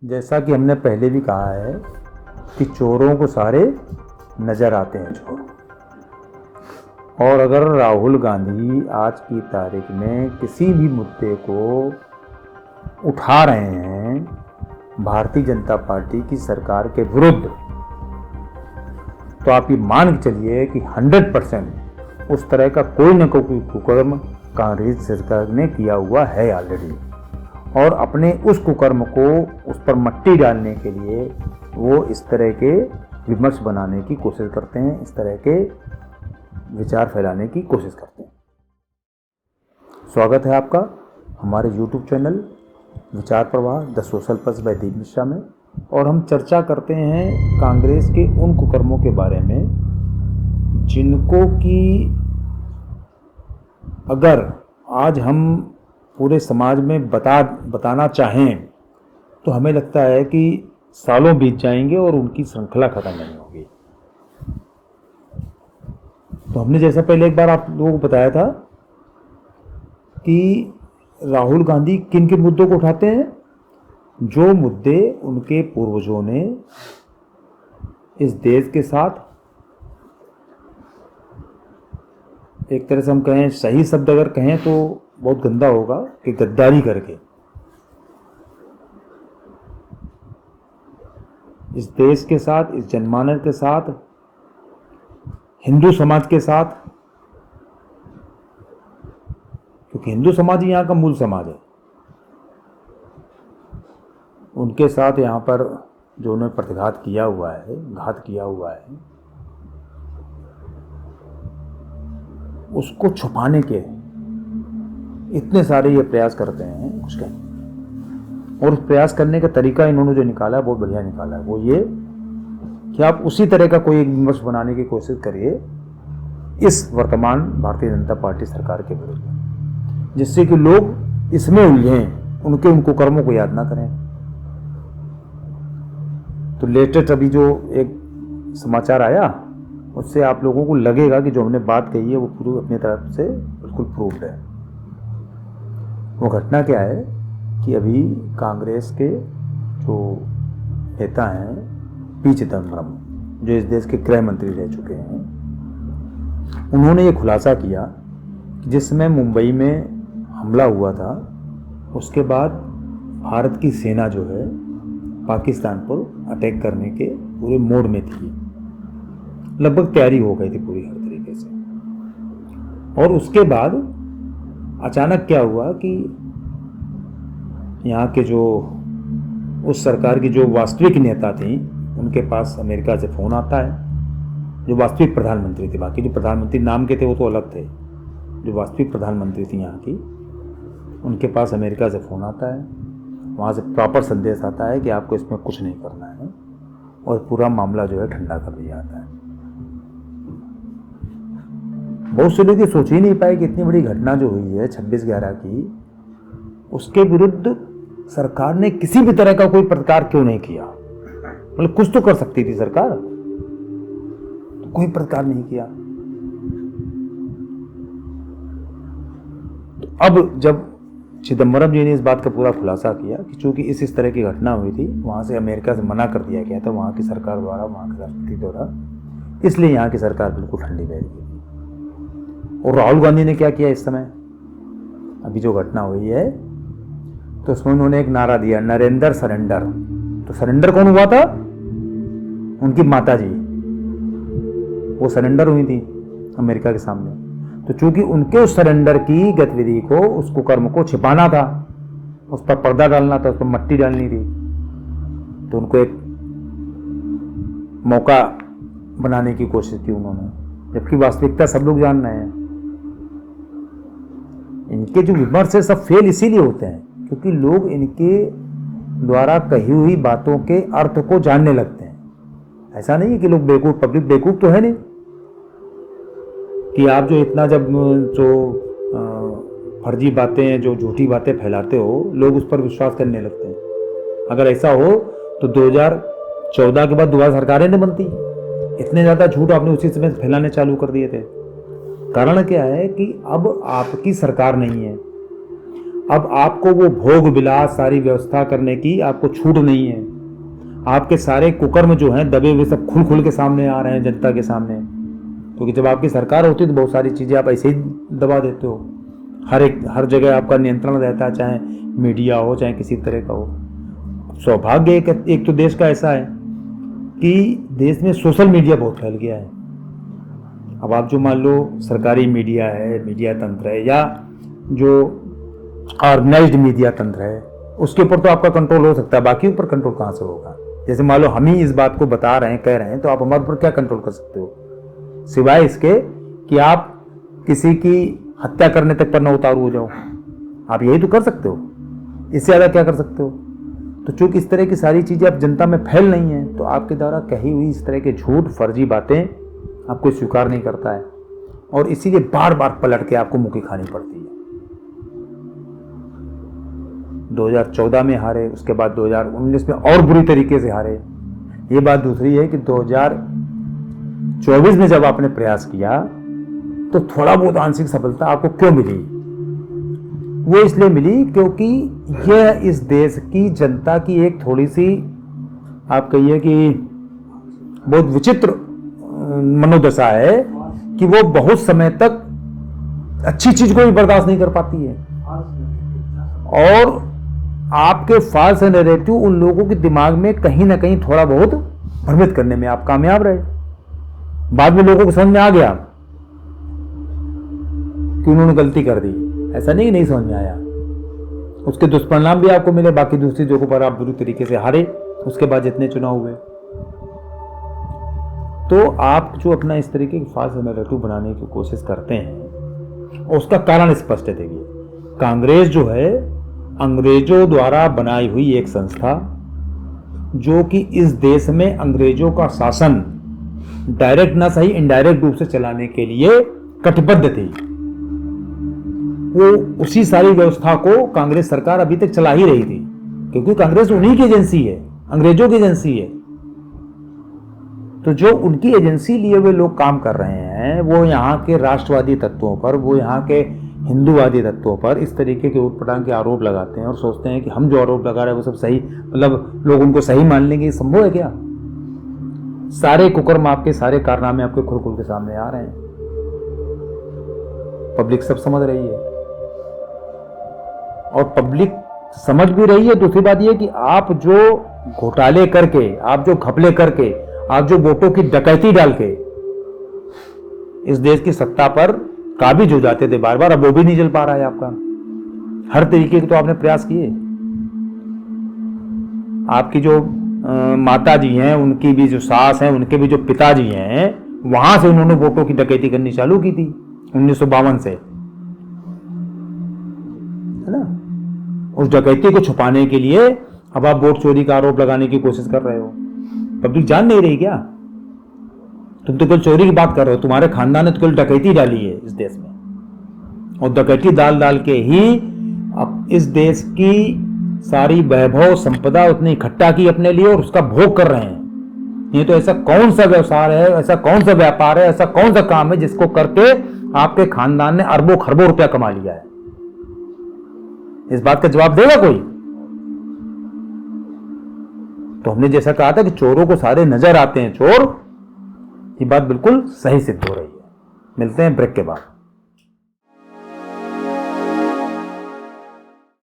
जैसा कि हमने पहले भी कहा है कि चोरों को सारे नज़र आते हैं चोर। और अगर राहुल गांधी आज की तारीख में किसी भी मुद्दे को उठा रहे हैं भारतीय जनता पार्टी की सरकार के विरुद्ध, तो आप ये मान के चलिए कि 100% उस तरह का कोई न कोई कुकर्म कांग्रेस सरकार ने किया हुआ है ऑलरेडी। और अपने उस कुकर्म को उस पर मट्टी डालने के लिए वो इस तरह के विमर्श बनाने की कोशिश करते हैं, इस तरह के विचार फैलाने की कोशिश करते हैं। स्वागत है आपका हमारे YouTube चैनल विचार प्रवाह द सोशल पल्स बाय दीप मिश्रा में। और हम चर्चा करते हैं कांग्रेस के उन कुकर्मों के बारे में जिनको कि अगर आज हम पूरे समाज में बताना चाहें तो हमें लगता है कि सालों बीत जाएंगे और उनकी श्रृंखला खत्म नहीं होगी। तो हमने जैसा पहले एक बार आप लोगों को बताया था कि राहुल गांधी किन किन मुद्दों को उठाते हैं, जो मुद्दे उनके पूर्वजों ने इस देश के साथ, एक तरह से हम कहें, सही शब्द अगर कहें तो बहुत गंदा होगा कि गद्दारी करके इस देश के साथ, इस जनमानस के साथ, हिंदू समाज के साथ, क्योंकि हिंदू समाज ही यहाँ का मूल समाज है, उनके साथ यहाँ पर जो उन्होंने प्रतिघात किया हुआ है, घात किया हुआ है, उसको छुपाने के इतने सारे ये प्रयास करते हैं कुछ कहें। और उस प्रयास करने का तरीका इन्होंने जो निकाला है बहुत बढ़िया निकाला है। वो ये कि आप उसी तरह का कोई एक विमर्श बनाने की कोशिश करिए इस वर्तमान भारतीय जनता पार्टी सरकार के विरुद्ध, जिससे कि लोग इसमें उलझें, उनके उन कुकर्मों को याद ना करें। तो लेटेस्ट अभी जो एक समाचार आया उससे आप लोगों को लगेगा कि जो हमने बात कही है वो पूरी अपनी तरफ से बिल्कुल प्रूफ्ड है। वो घटना क्या है कि अभी कांग्रेस के जो नेता हैं पी चिदम्बरम, जो इस देश के गृह मंत्री रह चुके हैं, उन्होंने ये खुलासा किया कि जिस समय मुंबई में हमला हुआ था उसके बाद भारत की सेना जो है पाकिस्तान पर अटैक करने के पूरे मोड में थी, लगभग तैयारी हो गई थी पूरी हर तरीके से। और उसके बाद अचानक क्या हुआ कि यहाँ के जो उस सरकार की जो वास्तविक नेता थी उनके पास अमेरिका से फ़ोन आता है, जो वास्तविक प्रधानमंत्री थी। बाकी जो प्रधानमंत्री नाम के थे वो तो अलग थे, जो वास्तविक प्रधानमंत्री थी यहाँ की, उनके पास अमेरिका से फ़ोन आता है। वहाँ से प्रॉपर संदेश आता है कि आपको इसमें कुछ नहीं करना है और पूरा मामला जो है ठंडा कर दिया जाता है। बहुत से लोग ये सोच ही नहीं पाए कि इतनी बड़ी घटना जो हुई है 26/11 की, उसके विरुद्ध सरकार ने किसी भी तरह का कोई प्रतिकार क्यों नहीं किया। मतलब कुछ तो कर सकती थी सरकार, तो कोई प्रतिकार नहीं किया। तो अब जब चिदम्बरम जी ने इस बात का पूरा खुलासा किया कि चूंकि इस तरह की घटना हुई थी, वहां से अमेरिका से मना कर दिया गया था, वहां की सरकार द्वारा, वहां के राष्ट्रपति द्वारा, इसलिए यहाँ की सरकार बिल्कुल ठंडी बैठ गई। और राहुल गांधी ने क्या किया इस समय, अभी जो घटना हुई है तो उसमें उन्होंने एक नारा दिया, नरेंद्र सरेंडर। तो सरेंडर कौन हुआ था? उनकी माता जी, वो सरेंडर हुई थी अमेरिका के सामने। तो चूंकि उनके उस सरेंडर की गतिविधि को, उस कुकर्म को छिपाना था, उस पर पर्दा डालना था, उस पर मट्टी डालनी थी, तो उनको एक मौका बनाने की कोशिश की उन्होंने, जबकि वास्तविकता सब लोग जान रहे हैं। इनके जो विमर्श है सब फेल इसीलिए होते हैं क्योंकि लोग इनके द्वारा कही हुई बातों के अर्थ को जानने लगते हैं। ऐसा नहीं है कि लोग बेवकूफ, पब्लिक बेवकूफ तो है नहीं कि आप जो इतना जब जो फर्जी बातें, जो झूठी बातें फैलाते हो, लोग उस पर विश्वास करने लगते हैं। अगर ऐसा हो तो 2014 के बाद दोबारा सरकारें नहीं बनती। इतने ज़्यादा झूठ आपने उसी समय फैलाने चालू कर दिए थे। कारण क्या है कि अब आपकी सरकार नहीं है, अब आपको वो भोग विलास सारी व्यवस्था करने की आपको छूट नहीं है। आपके सारे कुकर्म जो हैं दबे हुए सब खुल खुल के सामने आ रहे हैं जनता के सामने, क्योंकि जब आपकी सरकार होती है तो बहुत सारी चीज़ें आप ऐसे ही दबा देते हो। हर जगह आपका नियंत्रण रहता है, चाहे मीडिया हो चाहे किसी तरह का हो। सौभाग्य एक तो देश का ऐसा है कि देश में सोशल मीडिया बहुत फैल गया है। अब आप जो मान लो सरकारी मीडिया है, मीडिया तंत्र है, या जो ऑर्गेनाइज्ड मीडिया तंत्र है, उसके ऊपर तो आपका कंट्रोल हो सकता है, बाकी ऊपर कंट्रोल कहाँ से होगा। जैसे मान लो हम ही इस बात को बता रहे हैं, कह रहे हैं, तो आप हमारे ऊपर क्या कंट्रोल कर सकते हो, सिवाय इसके कि आप किसी की हत्या करने तक पर न उतारू हो जाओ। आप यही तो कर सकते हो, इससे ज़्यादा क्या कर सकते हो। तो चूंकि इस तरह की सारी चीज़ें अब जनता में फैल नहीं है, तो आपके द्वारा कही हुई इस तरह के झूठ फर्जी बातें आपको स्वीकार नहीं करता है, और इसीलिए बार बार पलट के आपको मुँह की खानी पड़ती है। 2014 में हारे, उसके बाद 2019 में और बुरी तरीके से हारे। ये बात दूसरी है कि 2024 में जब आपने प्रयास किया तो थोड़ा बहुत आंशिक सफलता आपको क्यों मिली? वो इसलिए मिली क्योंकि यह इस देश की जनता की एक थोड़ी सी, आप कहिए कि बहुत विचित्र मनोदशा है कि वो बहुत समय तक अच्छी चीज को भी बर्दाश्त नहीं कर पाती है, और आपके फॉल्स नैरेटिव उन लोगों के दिमाग में कहीं ना कहीं थोड़ा बहुत भ्रमित करने में आप कामयाब रहे। बाद में लोगों को समझ में आ गया कि उन्होंने गलती कर दी, ऐसा नहीं कि नहीं समझ में आया। उसके दुष्परिणाम भी आपको मिले, बाकी दूसरी जगहों पर आप बुरी तरीके से हारे उसके बाद जितने चुनाव हुए। तो आप जो अपना इस तरीके की फॉल्स नैरेटिव बनाने की कोशिश करते हैं, उसका कारण स्पष्ट है। देखिए, कांग्रेस जो है अंग्रेजों द्वारा बनाई हुई एक संस्था, जो कि इस देश में अंग्रेजों का शासन डायरेक्ट ना सही इनडायरेक्ट रूप से चलाने के लिए कटिबद्ध थी। वो उसी सारी व्यवस्था को कांग्रेस सरकार अभी तक चला ही रही थी, क्योंकि कांग्रेस उन्हीं की एजेंसी है, अंग्रेजों की एजेंसी है। तो जो उनकी एजेंसी लिए हुए लोग काम कर रहे हैं, वो यहाँ के राष्ट्रवादी तत्वों पर, वो यहाँ के हिंदूवादी तत्वों पर इस तरीके के उटपटांग के आरोप लगाते हैं और सोचते हैं कि हम जो आरोप लगा रहे हैं वो सब सही, मतलब लोग उनको सही मान लेंगे। संभव है क्या? सारे कुकर्म आपके, सारे कारनामे आपके खुल खुल के सामने आ रहे हैं, पब्लिक सब समझ रही है, और पब्लिक समझ भी रही है। दूसरी बात यह कि आप जो घोटाले करके, आप जो घपले करके, आप जो वोटों की डकैती डाल के इस देश की सत्ता पर काबिज हो जाते थे बार बार, अब वो भी नहीं चल पा रहा है आपका। हर तरीके के तो आपने प्रयास किए। आपकी जो माता जी हैं, उनकी भी जो सास हैं, उनके भी जो पिताजी हैं, वहां से उन्होंने वोटों की डकैती करनी चालू की थी 1952 से, है ना। उस डकैती को छुपाने के लिए अब आप वोट चोरी का आरोप लगाने की कोशिश कर रहे हो। पब्लिक जान नहीं रही क्या? तुम तो कल चोरी की बात कर रहे हो, तुम्हारे खानदान ने तो कल डकैती डाली है इस देश में, और डकैती डाल डाल के ही अब इस देश की सारी वैभव संपदा उतनी इकट्ठा की अपने लिए और उसका भोग कर रहे हैं। ये तो ऐसा कौन सा व्यवसाय है, ऐसा कौन सा व्यापार है, ऐसा कौन सा काम है जिसको करके आपके खानदान ने अरबों खरबों रुपया कमा लिया है? इस बात का जवाब देगा कोई? तो हमने जैसा कहा था कि चोरों को सारे नजर आते हैं चोर, ये बात बिल्कुल सही सिद्ध हो रही है। मिलते हैं ब्रेक के बाद।